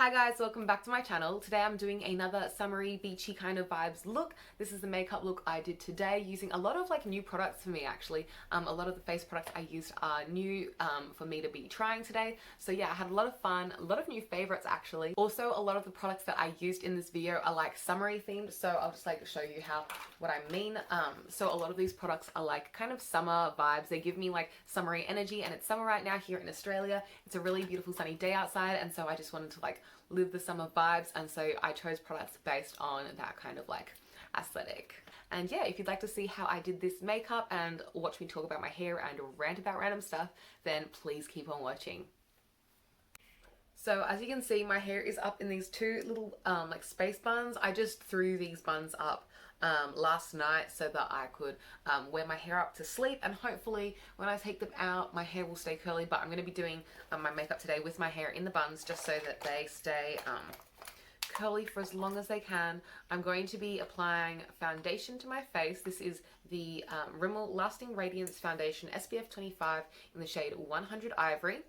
Hi guys, welcome back to my channel. Today I'm doing another summery beachy kind of vibes look. This is the makeup look I did today using a lot of new products for me actually. A lot of the face products I used are new for me to be trying today. So yeah, I had a lot of fun, a lot of new favorites actually. Also, a lot of the products that I used in this video are summery themed, so I'll just show you what I mean. So a lot of these products are kind of summer vibes. They give me summery energy, and it's summer right now here in Australia. It's a really beautiful sunny day outside, and so I just wanted to live the summer vibes, and so I chose products based on that kind of aesthetic. And yeah, if you'd like to see how I did this makeup and watch me talk about my hair and rant about random stuff, then please keep on watching. So as you can see, my hair is up in these two little space buns. I just threw these buns up last night so that I could wear my hair up to sleep, and hopefully when I take them out my hair will stay curly. But I'm going to be doing my makeup today with my hair in the buns just so that they stay curly for as long as they can. I'm going to be applying foundation to my face. This is the Rimmel Lasting Radiance Foundation SPF 25 in the shade 100 Ivory.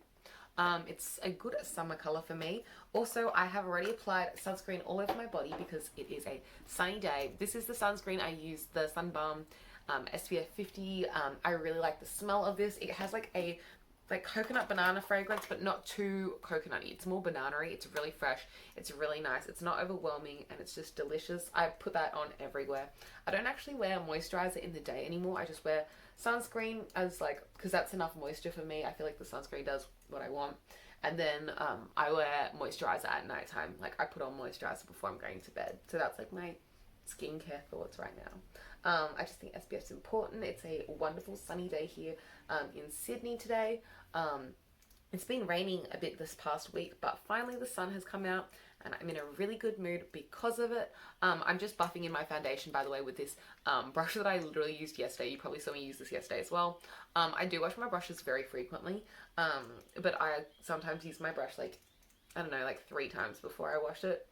It's a good summer color for me. Also, I have already applied sunscreen all over my body because it is a sunny day. This is the sunscreen I use, the Sun Balm SPF 50. I really like the smell of this. It has a coconut banana fragrance, but not too coconutty. It's more banana-y. It's really fresh. It's really nice. It's not overwhelming, and it's just delicious. I put that on everywhere. I don't actually wear moisturizer in the day anymore. I just wear sunscreen as because that's enough moisture for me. I feel like the sunscreen does what I want. And then I wear moisturizer at nighttime. I put on moisturizer before I'm going to bed. So that's my skincare thoughts right now. I just think SPF is important. It's a wonderful sunny day here in Sydney today. It's been raining a bit this past week, but finally the sun has come out and I'm in a really good mood because of it. I'm just buffing in my foundation, by the way, with this brush that I literally used yesterday. You probably saw me use this yesterday as well. I do wash my brushes very frequently, but I sometimes use my brush I don't know, 3 times before I wash it.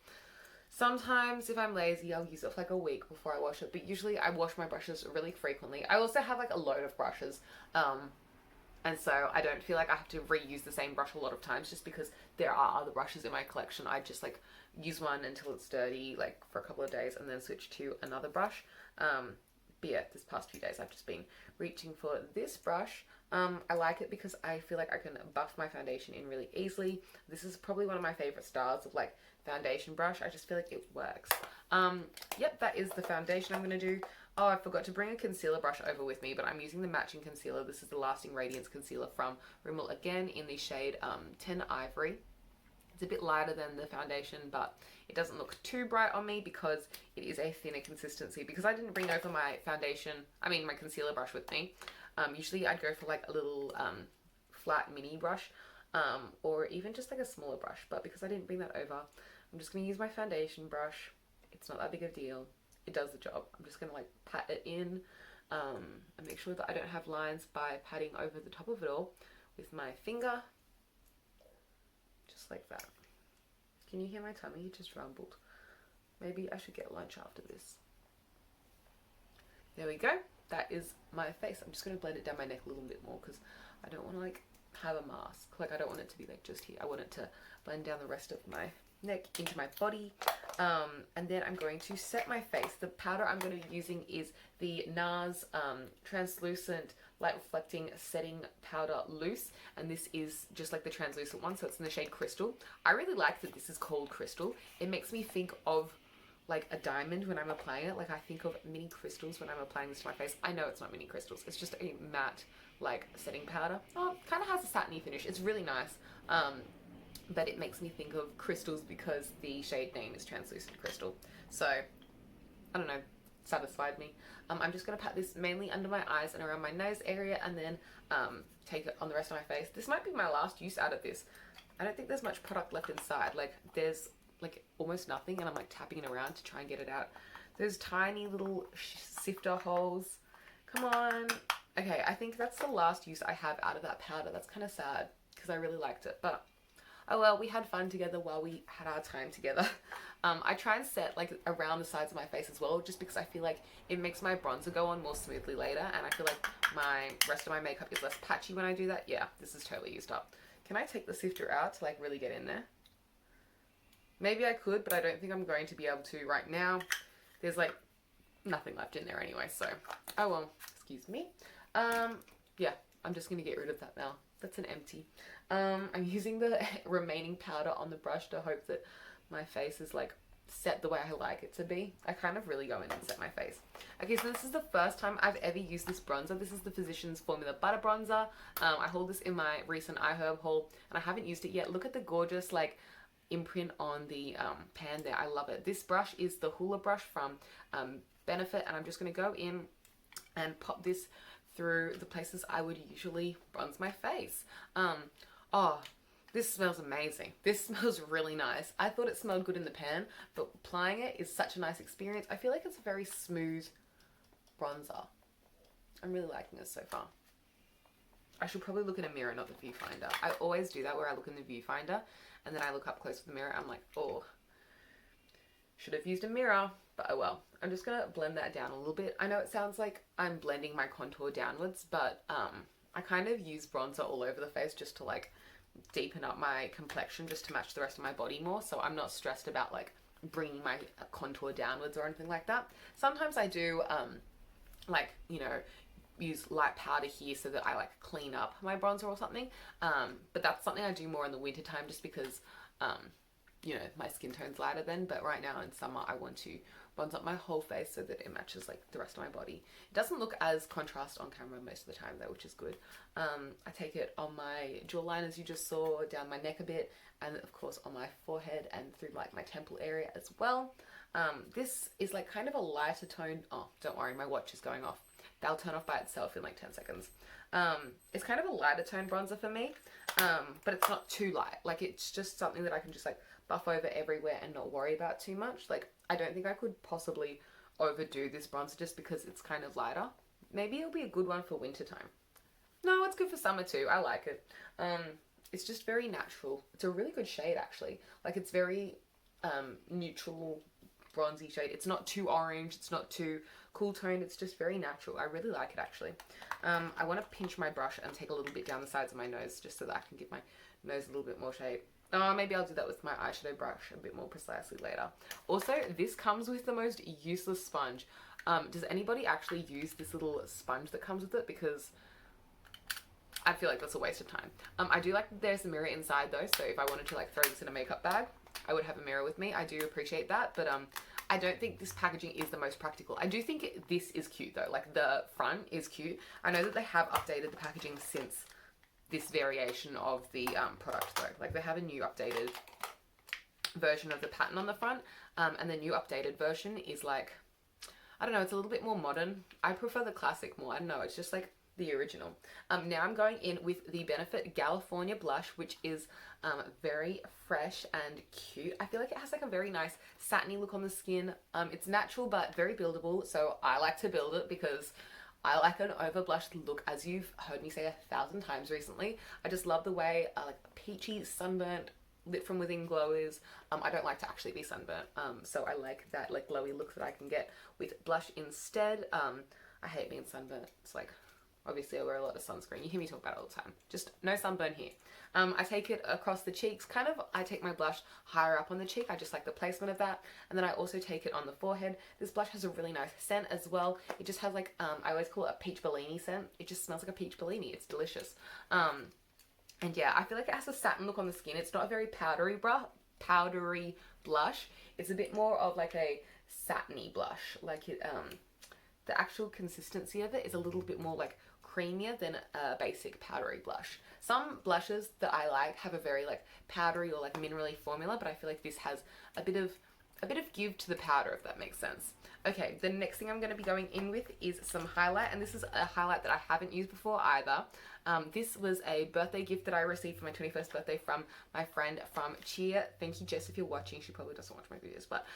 Sometimes if I'm lazy, I'll use it for a week before I wash it, but usually I wash my brushes really frequently. I also have a load of brushes, and so I don't feel I have to reuse the same brush a lot of times just because there are other brushes in my collection. I just use one until it's dirty for a couple of days and then switch to another brush. But yeah, this past few days I've just been reaching for this brush. I like it because I feel I can buff my foundation in really easily. This is probably one of my favorite styles of foundation brush. I just feel it works. Yep, that is the foundation I'm going to do. Oh, I forgot to bring a concealer brush over with me, but I'm using the matching concealer. This is the Lasting Radiance Concealer from Rimmel, again in the shade 10 Ivory. It's a bit lighter than the foundation, but it doesn't look too bright on me because it is a thinner consistency. Because I didn't bring over my my concealer brush with me. Usually I'd go for a little flat mini brush, or even just a smaller brush. But because I didn't bring that over, I'm just going to use my foundation brush. It's not that big of a deal. It does the job. I'm just going to pat it in and make sure that I don't have lines by patting over the top of it all with my finger. Just like that. Can you hear my tummy? It just rumbled. Maybe I should get lunch after this. There we go. That is my face. I'm just going to blend it down my neck a little bit more because I don't want to have a mask. I don't want it to be just here. I want it to blend down the rest of my neck into my body. And then I'm going to set my face. The powder I'm going to be using is the NARS translucent light reflecting setting powder loose, and this is just the translucent one, so it's in the shade Crystal. I really like that this is called Crystal. It makes me think of a diamond when I'm applying it. I think of mini crystals when I'm applying this to my face. I know it's not mini crystals, it's just a matte setting powder. Oh, it kind of has a satiny finish. It's really nice. But it makes me think of crystals because the shade name is Translucent Crystal. So, I don't know, satisfied me. I'm just going to pat this mainly under my eyes and around my nose area, and then take it on the rest of my face. This might be my last use out of this. I don't think there's much product left inside. There's almost nothing, and I'm tapping it around to try and get it out. There's tiny little sifter holes. Come on. Okay, I think that's the last use I have out of that powder. That's kind of sad because I really liked it, but oh well, we had fun together while we had our time together. I try and set around the sides of my face as well, just because I feel it makes my bronzer go on more smoothly later, and I feel my rest of my makeup is less patchy when I do that. Yeah, this is totally used up. Can I take the sifter out to really get in there? Maybe I could, but I don't think I'm going to be able to right now. There's like nothing left in there anyway, so oh well, excuse me. Yeah, I'm just gonna get rid of that now. That's an empty. I'm using the remaining powder on the brush to hope that my face is like set the way I like it to be. I kind of really go in and set my face. Okay, so this is the first time I've ever used this bronzer. This is the Physicians Formula Butter Bronzer. I hauled this in my recent iHerb haul, and I haven't used it yet. Look at the gorgeous like imprint on the pan there. I love it. This brush is the Hoola brush from Benefit, and I'm just going to go in and pop this through the places I would usually bronze my face. Oh, this smells amazing. This smells really nice. I thought it smelled good in the pan, but applying it is such a nice experience. I feel like it's a very smooth bronzer. I'm really liking this so far. I should probably look in a mirror, not the viewfinder. I always do that, where I look in the viewfinder and then I look up close with the mirror. I'm like, oh, should have used a mirror, but oh well. I'm just gonna blend that down a little bit. I know it sounds like I'm blending my contour downwards, but I kind of use bronzer all over the face just to like deepen up my complexion, just to match the rest of my body more, so I'm not stressed about like bringing my contour downwards or anything like that. Sometimes I do like, you know, use light powder here so that I like clean up my bronzer or something, but that's something I do more in the winter time, just because you know, my skin tone's lighter then. But right now in summer I want to bronze up my whole face so that it matches like the rest of my body. It doesn't look as contrast on camera most of the time though, which is good. I take it on my jawline, as you just saw, down my neck a bit, and of course on my forehead and through like my temple area as well. This is like kind of a lighter tone. Oh, don't worry, my watch is going off. That'll turn off by itself in like 10 seconds. It's kind of a lighter tone bronzer for me, but it's not too light. Like, it's just something that I can just like buff over everywhere and not worry about too much. Like, I don't think I could possibly overdo this bronzer just because it's kind of lighter. Maybe it'll be a good one for winter time. No, it's good for summer too. I like it. It's just very natural. It's a really good shade actually. Like, it's very neutral bronzy shade. It's not too orange, it's not too cool toned, it's just very natural. I really like it actually. I want to pinch my brush and take a little bit down the sides of my nose just so that I can give my nose a little bit more shape. Maybe I'll do that with my eyeshadow brush a bit more precisely later. Also, this comes with the most useless sponge. Does anybody actually use this little sponge that comes with it? Because I feel like that's a waste of time. I do like that there's a mirror inside though, so if I wanted to like throw this in a makeup bag, I would have a mirror with me. I do appreciate that, but I don't think this packaging is the most practical. I do think this is cute though, like the front is cute. I know that they have updated the packaging since this variation of the product though. Like, they have a new updated version of the pattern on the front, and the new updated version is like, I don't know, it's a little bit more modern. I prefer the classic more. I don't know, it's just like the original. Now I'm going in with the Benefit California blush, which is very fresh and cute. I feel like it has like a very nice satiny look on the skin. It's natural but very buildable, so I like to build it because I like an over blushed look, as you've heard me say 1,000 times recently. I just love the way like peachy, sunburnt, lit from within glow is. I don't like to actually be sunburnt, so I like that like glowy look that I can get with blush instead. I hate being sunburnt. It's like, obviously I wear a lot of sunscreen. You hear me talk about it all the time. Just no sunburn here. I take it across the cheeks, kind of. I take my blush higher up on the cheek. I just like the placement of that. And then I also take it on the forehead. This blush has a really nice scent as well. It just has like, I always call it a peach Bellini scent. It just smells like a peach Bellini. It's delicious. And yeah, I feel like it has a satin look on the skin. It's not a very powdery blush. It's a bit more of like a satiny blush. Like it, the actual consistency of it is a little bit more like creamier than a basic powdery blush. Some blushes that I like have a very like powdery or like minerally formula, but I feel like this has a bit of give to the powder, if that makes sense. Okay, the next thing I'm going to be going in with is some highlight, and this is a highlight that I haven't used before either. This was a birthday gift that I received for my 21st birthday from my friend from Cheer. Thank you, Jess, if you're watching. She probably doesn't watch my videos, but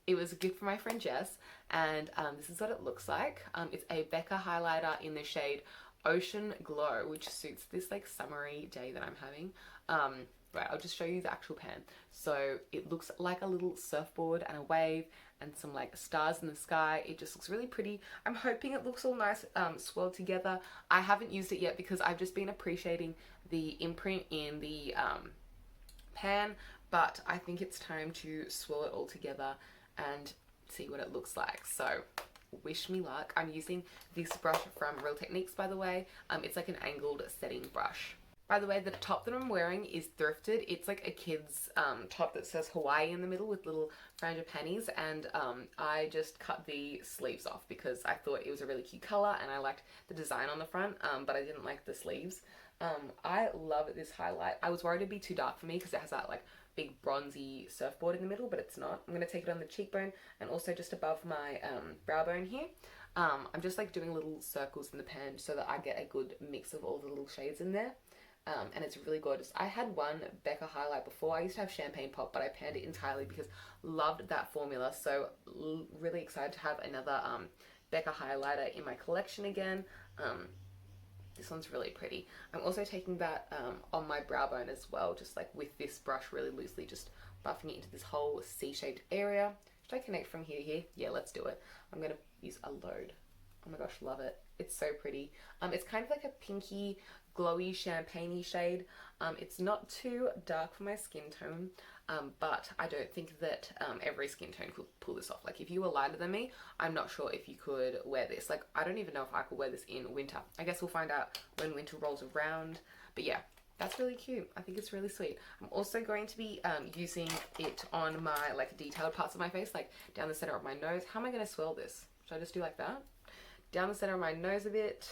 it was a gift from my friend Jess, and this is what it looks like. It's a Becca highlighter in the shade Ocean Glow, which suits this like summery day that I'm having. Right, I'll just show you the actual pan. So it looks like a little surfboard and a wave and some like stars in the sky. It just looks really pretty. I'm hoping it looks all nice swirled together. I haven't used it yet because I've just been appreciating the imprint in the pan, but I think it's time to swirl it all together and see what it looks like. So wish me luck. I'm using this brush from Real Techniques, by the way. It's like an angled setting brush. By the way, the top that I'm wearing is thrifted. It's like a kid's top that says Hawaii in the middle with little frangipanis, and I just cut the sleeves off because I thought it was a really cute color and I liked the design on the front, but I didn't like the sleeves. I love this highlight. I was worried it'd be too dark for me because it has that like big bronzy surfboard in the middle, but it's not. I'm going to take it on the cheekbone and also just above my brow bone here. I'm just like doing little circles in the pan so that I get a good mix of all the little shades in there. And it's really gorgeous. I had one Becca highlight before. I used to have Champagne Pop, but I panned it entirely because loved that formula. So really excited to have another Becca highlighter in my collection again. This one's really pretty. I'm also taking that on my brow bone as well, just like with this brush really loosely, just buffing it into this whole C-shaped area. Should I connect from here to here? Yeah, let's do it. I'm going to use a load. Oh my gosh, love it. It's so pretty. It's kind of like a pinky, glowy, champagne-y shade. It's not too dark for my skin tone, but I don't think that every skin tone could pull this off. Like if you were lighter than me, I'm not sure if you could wear this. Like I don't even know if I could wear this in winter. I guess we'll find out when winter rolls around. But yeah, that's really cute. I think it's really sweet. I'm also going to be using it on my like detailed parts of my face, like down the center of my nose. How am I going to swirl this? Should I just do like that? Down the center of my nose a bit.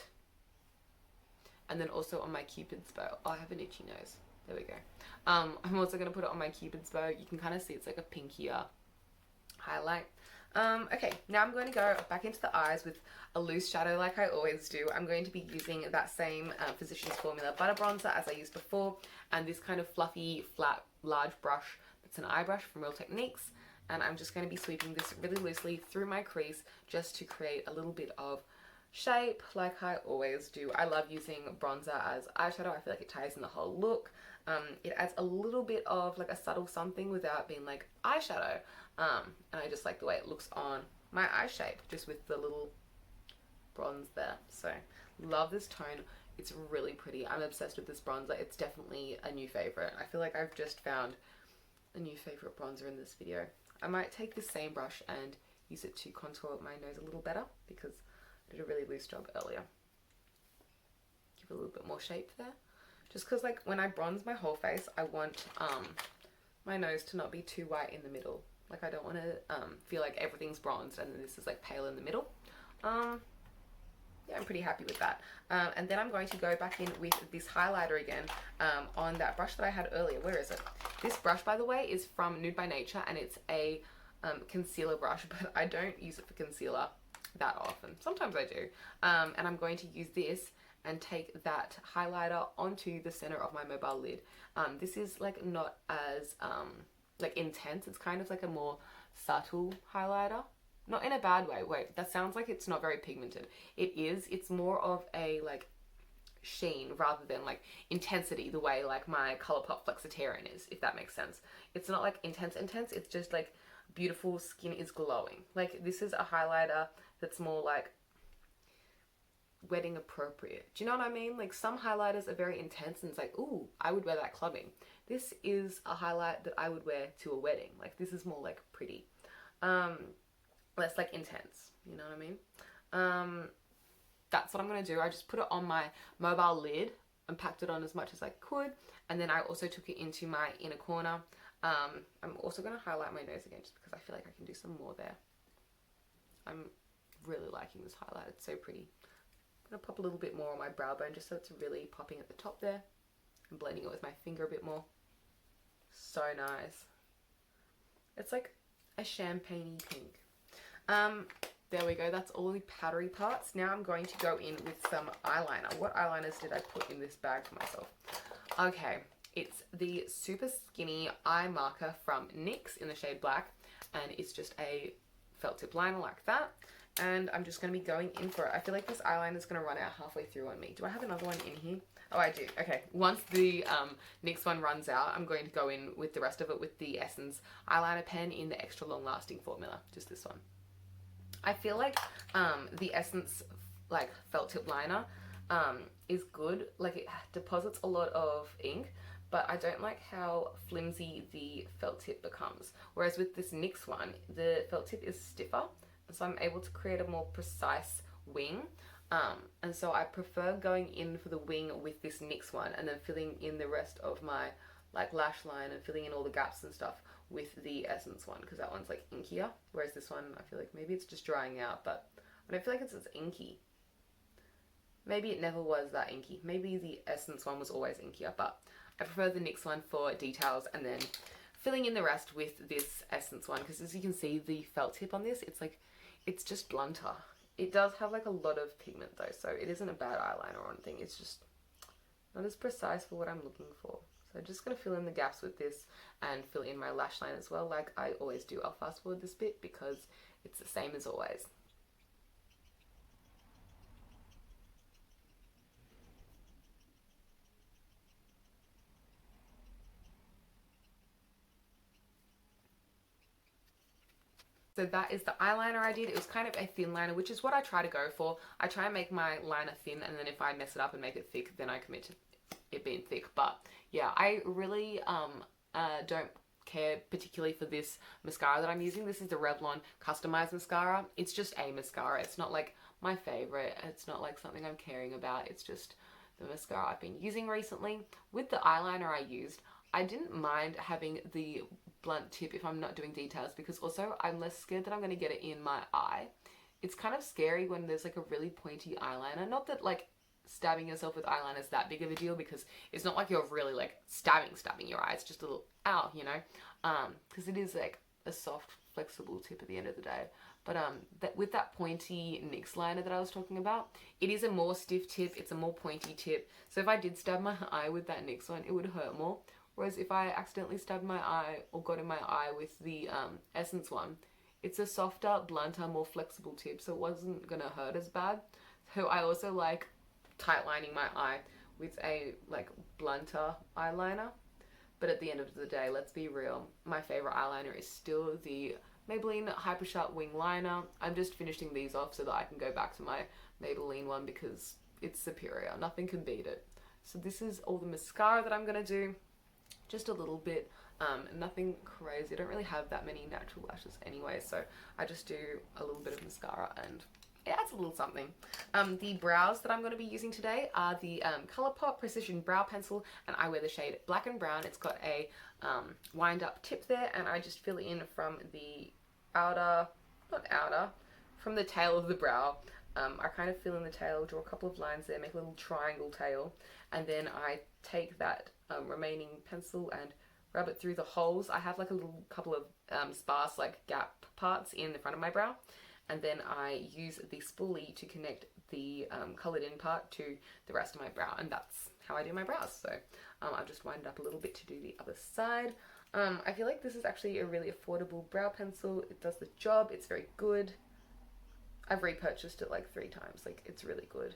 And then also on my cupid's bow. Oh, I have an itchy nose. There we go. I'm also going to put it on my cupid's bow. You can kind of see it's like a pinkier highlight. Okay, now I'm going to go back into the eyes with a loose shadow like I always do. I'm going to be using that same Physicians Formula butter bronzer as I used before, and this kind of fluffy, flat, large brush that's an eye brush from Real Techniques. And I'm just going to be sweeping this really loosely through my crease just to create a little bit of shape like I always do. I love using bronzer as eyeshadow. I feel like it ties in the whole look. It adds a little bit of like a subtle something without being like eyeshadow. And I just like the way it looks on my eye shape, just with the little bronze there. So love this tone. It's really pretty. I'm obsessed with this bronzer. It's definitely a new favorite. I feel like I've just found a new favorite bronzer in this video. I might take this same brush and use it to contour my nose a little better because I did a really loose job earlier. Give it a little bit more shape there. Just because like when I bronze my whole face, I want my nose to not be too white in the middle. Like I don't want to feel like everything's bronzed and then this is like pale in the middle. Yeah, I'm pretty happy with that. And then I'm going to go back in with this highlighter again on that brush that I had earlier. Where is it? This brush, by the way, is from Nude by Nature, and it's a concealer brush, but I don't use it for concealer that often. Sometimes I do. And I'm going to use this and take that highlighter onto the center of my mobile lid. This is like not as like intense. It's kind of like a more subtle highlighter. Not in a bad way. Wait, that sounds like it's not very pigmented. It is. It's more of a like sheen rather than like intensity, the way like my Colourpop Flexitarian is, if that makes sense. It's not like intense. It's just like beautiful, skin is glowing. Like this is a highlighter that's more like wedding appropriate. Do you know what I mean? Like some highlighters are very intense and it's like, ooh, I would wear that clubbing. This is a highlight that I would wear to a wedding. Like this is more like pretty. Less like intense, you know what I mean? That's what I'm going to do. I just put it on my mobile lid and packed it on as much as I could. And then I also took it into my inner corner. I'm also going to highlight my nose again just because I feel like I can do some more there. I'm really liking this highlight. It's so pretty. I'm going to pop a little bit more on my brow bone just so it's really popping at the top there. I'm blending it with my finger a bit more. So nice. It's like a champagne-y pink. There we go. That's all the powdery parts. Now I'm going to go in with some eyeliner. What eyeliners did I put in this bag for myself? Okay, it's the Super Skinny Eye Marker from NYX in the shade Black, and it's just a felt tip liner like that. And I'm just going to be going in for it. I feel like this eyeliner is going to run out halfway through on me. Do I have another one in here? Oh, I do. Okay, once the NYX one runs out, I'm going to go in with the rest of it with the Essence eyeliner pen in the extra long lasting formula. Just this one. I feel like the Essence like felt tip liner is good. Like it deposits a lot of ink, but I don't like how flimsy the felt tip becomes. Whereas with this NYX one, the felt tip is stiffer, so I'm able to create a more precise wing. And so I prefer going in for the wing with this NYX one and then filling in the rest of my like lash line and filling in all the gaps and stuff with the Essence one, because that one's like inkier, whereas this one I feel like maybe it's just drying out, but I don't feel like it's as inky. Maybe it never was that inky. Maybe the Essence one was always inkier, but I prefer the NYX one for details and then filling in the rest with this Essence one, because as you can see, the felt tip on this, it's like, it's just blunter. It does have like a lot of pigment though, so it isn't a bad eyeliner or anything. It's just not as precise for what I'm looking for. So I'm just going to fill in the gaps with this and fill in my lash line as well, like I always do. I'll fast forward this bit because it's the same as always. So that is the eyeliner I did. It was kind of a thin liner, which is what I try to go for. I try and make my liner thin, and then if I mess it up and make it thick, then I commit to it being thick. But yeah, I really don't care particularly for this mascara that I'm using. This is the Revlon Customized Mascara. It's just a mascara. It's not like my favorite. It's not like something I'm caring about. It's just the mascara I've been using recently. With the eyeliner I used, I didn't mind having the blunt tip if I'm not doing details, because also I'm less scared that I'm going to get it in my eye. It's kind of scary when there's like a really pointy eyeliner. Not that like stabbing yourself with eyeliner is that big of a deal, because it's not like you're really like stabbing your eye. It's just a little ow, you know, because it is like a soft, flexible tip at the end of the day. But with that pointy NYX liner that I was talking about, it is a more stiff tip. It's a more pointy tip. So if I did stab my eye with that NYX one, it would hurt more. Whereas if I accidentally stabbed my eye or got in my eye with the Essence one, it's a softer, blunter, more flexible tip, so it wasn't going to hurt as bad. So I also like tight lining my eye with a like blunter eyeliner. But at the end of the day, let's be real, my favorite eyeliner is still the Maybelline Hyper Sharp Wing Liner. I'm just finishing these off so that I can go back to my Maybelline one because it's superior. Nothing can beat it. So this is all the mascara that I'm going to do. Just a little bit, nothing crazy. I don't really have that many natural lashes anyway, so I just do a little bit of mascara and it adds a little something. The brows that I'm going to be using today are the Colourpop Precision Brow Pencil, and I wear the shade Black and Brown. It's got a wind up tip there, and I just fill in from the from the tail of the brow. I kind of fill in the tail, draw a couple of lines there, make a little triangle tail, and then I take that remaining pencil and rub it through the holes. I have like a little couple of sparse like gap parts in the front of my brow, and then I use the spoolie to connect the coloured in part to the rest of my brow, and that's how I do my brows. So I'll just wind it up a little bit to do the other side. I feel like this is actually a really affordable brow pencil. It does the job. It's very good. I've repurchased it like 3 times. Like, it's really good.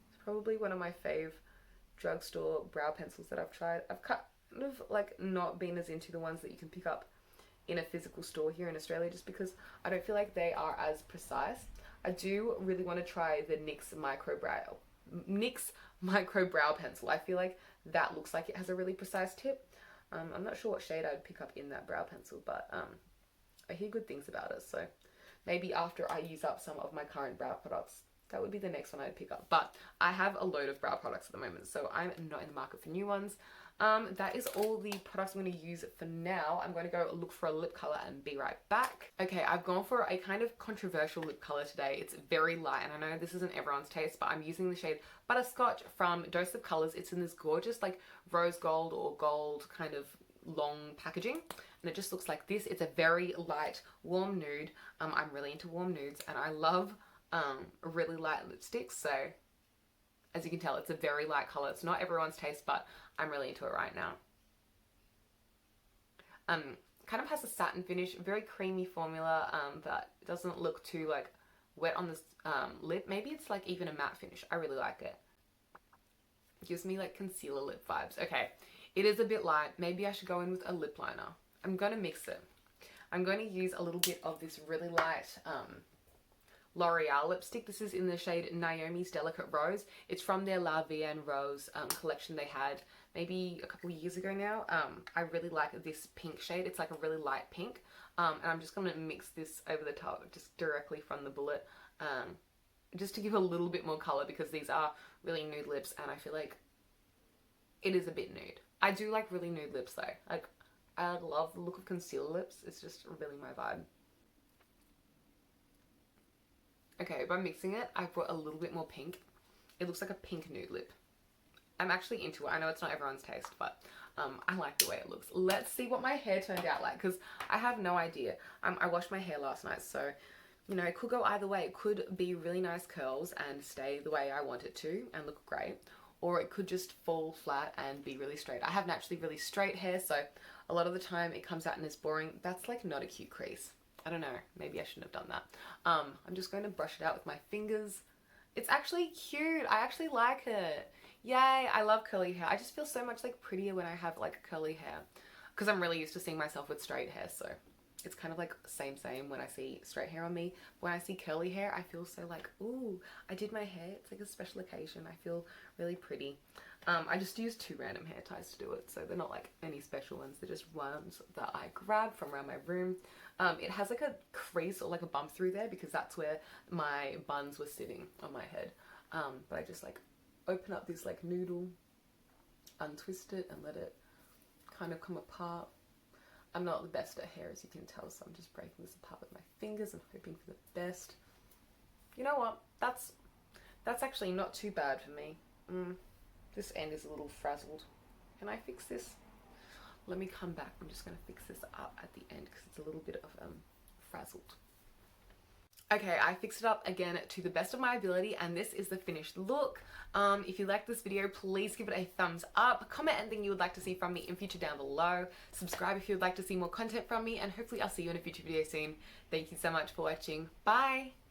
It's probably one of my fave drugstore brow pencils that I've tried. I've kind of like not been as into the ones that you can pick up in a physical store here in Australia, just because I don't feel like they are as precise. I do really want to try the NYX Micro Brow Pencil. I feel like that looks like it has a really precise tip. I'm not sure what shade I'd pick up in that brow pencil, but I hear good things about it, so maybe after I use up some of my current brow products, that would be the next one I'd pick up. But I have a load of brow products at the moment, so I'm not in the market for new ones. That is all the products I'm going to use for now. I'm going to go look for a lip colour and be right back. Okay, I've gone for a kind of controversial lip colour today. It's very light, and I know this isn't everyone's taste, but I'm using the shade Butterscotch from Dose of Colours. It's in this gorgeous like rose gold or gold kind of long packaging, and it just looks like this. It's a very light, warm nude. I'm really into warm nudes, and I love really light lipsticks, so as you can tell, it's a very light colour. It's not everyone's taste, but I'm really into it right now. Kind of has a satin finish, very creamy formula, but it doesn't look too like wet on this lip. Maybe it's like even a matte finish. I really like it. It gives me like concealer lip vibes. Okay, it is a bit light. Maybe I should go in with a lip liner. I'm going to mix it. I'm going to use a little bit of this really light L'Oreal lipstick. This is in the shade Naomi's Delicate Rose. It's from their La Vie en Rose collection they had maybe a couple of years ago now. I really like this pink shade. It's like a really light pink. And I'm just going to mix this over the top just directly from the bullet, just to give a little bit more colour, because these are really nude lips and I feel like it is a bit nude. I do like really nude lips though. Like, I love the look of concealer lips. It's just really my vibe. Okay, by mixing it, I brought a little bit more pink. It looks like a pink nude lip. I'm actually into it. I know it's not everyone's taste, but I like the way it looks. Let's see what my hair turned out like, because I have no idea. I washed my hair last night, so, you know, it could go either way. It could be really nice curls and stay the way I want it to and look great, or it could just fall flat and be really straight. I have naturally really straight hair, so a lot of the time it comes out and is boring. That's like not a cute crease. I don't know, maybe I shouldn't have done that. I'm just going to brush it out with my fingers. It's actually cute. I actually like it. Yay, I love curly hair. I just feel so much like prettier when I have like curly hair, because I'm really used to seeing myself with straight hair, so it's kind of like same when I see straight hair on me. When I see curly hair, I feel so like, ooh, I did my hair. It's like a special occasion. I feel really pretty. I just used 2 random hair ties to do it, so they're not like any special ones. They're just ones that I grabbed from around my room. It has like a crease or like a bump through there because that's where my buns were sitting on my head. But I just like open up this like noodle, untwist it and let it kind of come apart. I'm not the best at hair, as you can tell, so I'm just breaking this apart with my fingers and hoping for the best. You know what? That's actually not too bad for me. This end is a little frazzled. Can I fix this? Let me come back. I'm just going to fix this up at the end because it's a little bit of frazzled. Okay, I fixed it up again to the best of my ability, and this is the finished look. If you liked this video, please give it a thumbs up. Comment anything you would like to see from me in future down below. Subscribe if you would like to see more content from me, and hopefully I'll see you in a future video soon. Thank you so much for watching. Bye!